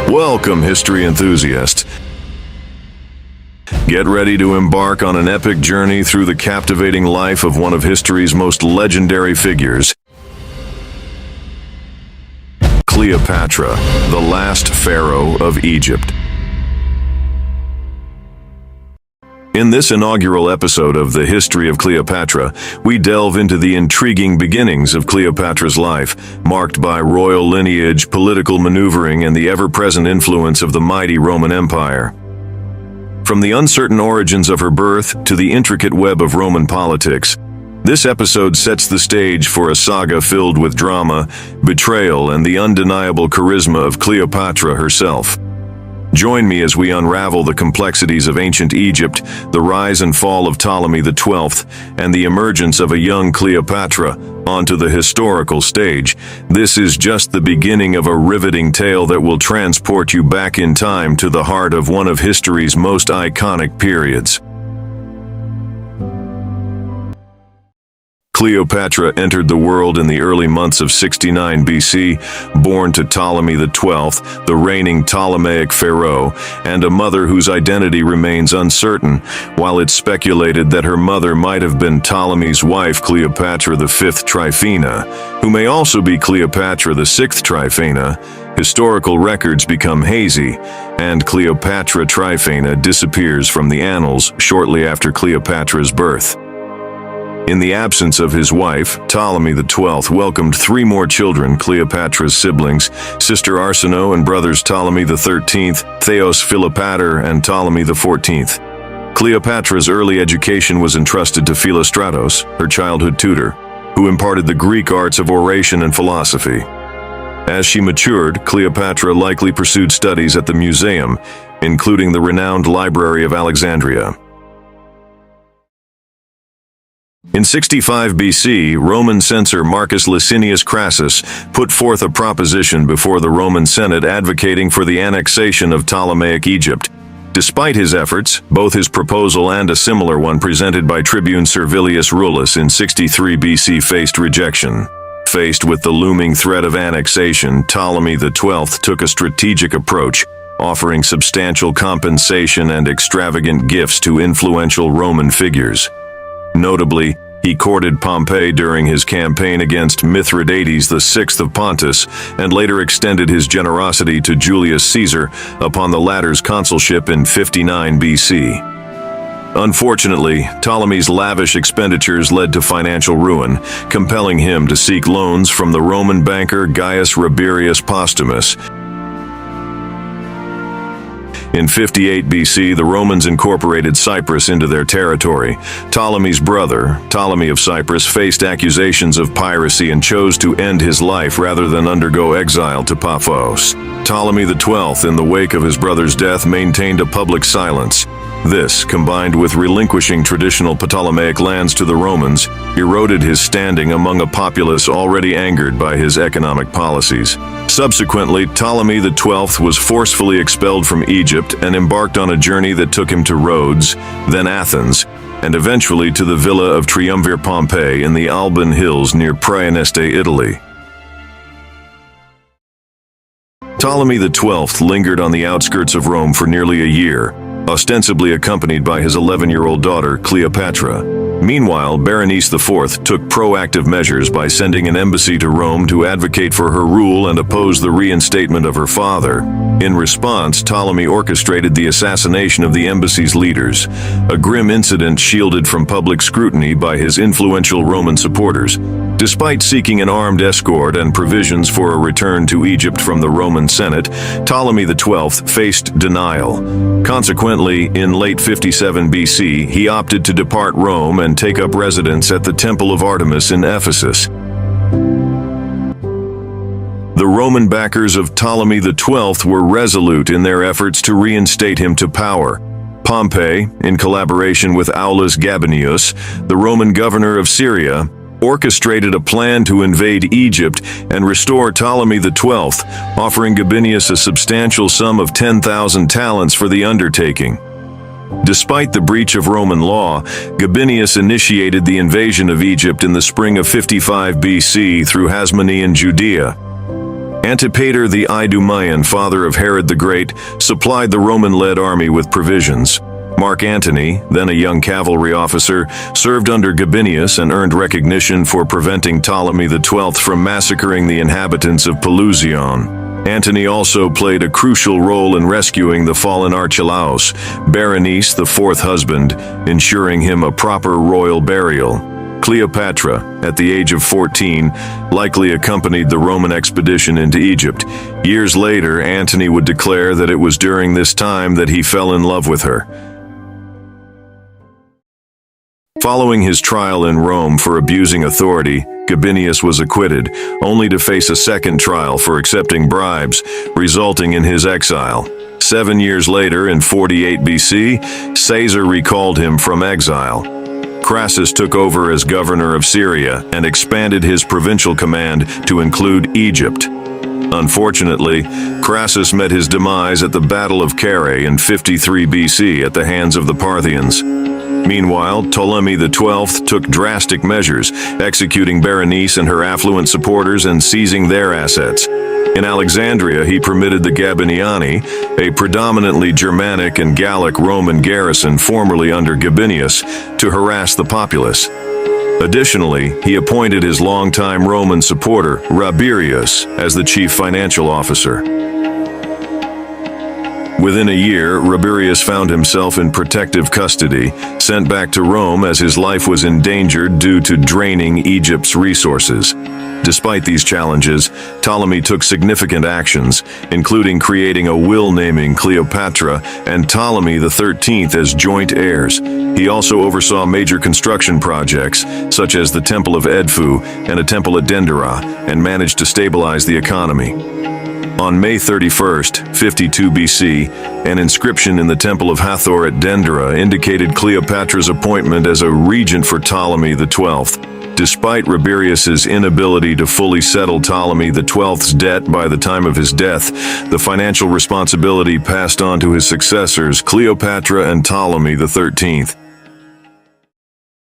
Welcome, history enthusiasts. Get ready to embark on an epic journey through the captivating life of one of history's most legendary figures, Cleopatra, the last pharaoh of Egypt. In this inaugural episode of the History of Cleopatra, we delve into the intriguing beginnings of Cleopatra's life, marked by royal lineage, political maneuvering, and the ever-present influence of the mighty Roman Empire. From the uncertain origins of her birth to the intricate web of Roman politics, this episode sets the stage for a saga filled with drama, betrayal, and the undeniable charisma of Cleopatra herself. Join me as we unravel the complexities of ancient Egypt, the rise and fall of Ptolemy XII, and the emergence of a young Cleopatra onto the historical stage. This is just the beginning of a riveting tale that will transport you back in time to the heart of one of history's most iconic periods. Cleopatra entered the world in the early months of 69 BC, born to Ptolemy XII, the reigning Ptolemaic pharaoh, and a mother whose identity remains uncertain, while it's speculated that her mother might have been Ptolemy's wife Cleopatra V Tryphena, who may also be Cleopatra VI Tryphena. Historical records become hazy, and Cleopatra Tryphena disappears from the annals shortly after Cleopatra's birth. In the absence of his wife, Ptolemy XII welcomed three more children, Cleopatra's siblings, sister Arsinoe and brothers Ptolemy XIII, Theos Philopator, and Ptolemy XIV. Cleopatra's early education was entrusted to Philostratos, her childhood tutor, who imparted the Greek arts of oration and philosophy. As she matured, Cleopatra likely pursued studies at the museum, including the renowned Library of Alexandria. In 65 BC, Roman censor Marcus Licinius Crassus put forth a proposition before the Roman Senate advocating for the annexation of Ptolemaic Egypt. Despite his efforts, both his proposal and a similar one presented by tribune Servilius Rullus in 63 BC faced rejection. Faced with the looming threat of annexation, Ptolemy XII took a strategic approach, offering substantial compensation and extravagant gifts to influential Roman figures. Notably, he courted Pompey during his campaign against Mithridates VI of Pontus, and later extended his generosity to Julius Caesar upon the latter's consulship in 59 BC. Unfortunately, Ptolemy's lavish expenditures led to financial ruin, compelling him to seek loans from the Roman banker Gaius Rabirius Postumus. In 58 BC, the Romans incorporated Cyprus into their territory. Ptolemy's brother, Ptolemy of Cyprus, faced accusations of piracy and chose to end his life rather than undergo exile to Paphos. Ptolemy XII, in the wake of his brother's death, maintained a public silence. This, combined with relinquishing traditional Ptolemaic lands to the Romans, eroded his standing among a populace already angered by his economic policies. Subsequently, Ptolemy XII was forcefully expelled from Egypt and embarked on a journey that took him to Rhodes, then Athens, and eventually to the villa of Triumvir Pompey in the Alban Hills near Praeneste, Italy. Ptolemy XII lingered on the outskirts of Rome for nearly a year, ostensibly accompanied by his 11-year-old daughter, Cleopatra. Meanwhile, Berenice IV took proactive measures by sending an embassy to Rome to advocate for her rule and oppose the reinstatement of her father. In response, Ptolemy orchestrated the assassination of the embassy's leaders, a grim incident shielded from public scrutiny by his influential Roman supporters. Despite seeking an armed escort and provisions for a return to Egypt from the Roman Senate, Ptolemy XII faced denial. Consequently, in late 57 BC, he opted to depart Rome and take up residence at the Temple of Artemis in Ephesus. The Roman backers of Ptolemy XII were resolute in their efforts to reinstate him to power. Pompey, in collaboration with Aulus Gabinius, the Roman governor of Syria, orchestrated a plan to invade Egypt and restore Ptolemy XII, offering Gabinius a substantial sum of 10,000 talents for the undertaking. Despite the breach of Roman law, Gabinius initiated the invasion of Egypt in the spring of 55 BC through Hasmonean Judea. Antipater the Idumaean, father of Herod the Great, supplied the Roman-led army with provisions. Mark Antony, then a young cavalry officer, served under Gabinius and earned recognition for preventing Ptolemy XII from massacring the inhabitants of Pelusium. Antony also played a crucial role in rescuing the fallen Archelaus, Berenice, the fourth husband, ensuring him a proper royal burial. Cleopatra, at the age of 14, likely accompanied the Roman expedition into Egypt. Years later, Antony would declare that it was during this time that he fell in love with her. Following his trial in Rome for abusing authority, Gabinius was acquitted, only to face a second trial for accepting bribes, resulting in his exile. 7 years later, in 48 BC, Caesar recalled him from exile. Crassus took over as governor of Syria and expanded his provincial command to include Egypt. Unfortunately, Crassus met his demise at the Battle of Carrhae in 53 BC at the hands of the Parthians. Meanwhile, Ptolemy XII took drastic measures, executing Berenice and her affluent supporters and seizing their assets. In Alexandria, he permitted the Gabiniani, a predominantly Germanic and Gallic Roman garrison formerly under Gabinius, to harass the populace. Additionally, he appointed his longtime Roman supporter, Rabirius, as the chief financial officer. Within a year, Rabirius found himself in protective custody, sent back to Rome as his life was endangered due to draining Egypt's resources. Despite these challenges, Ptolemy took significant actions, including creating a will naming Cleopatra and Ptolemy XIII as joint heirs. He also oversaw major construction projects, such as the Temple of Edfu and a temple at Dendera, and managed to stabilize the economy. On May 31st, 52 BC, an inscription in the Temple of Hathor at Dendera indicated Cleopatra's appointment as a regent for Ptolemy XII. Despite Rabirius's inability to fully settle Ptolemy XII's debt by the time of his death, the financial responsibility passed on to his successors, Cleopatra and Ptolemy XIII.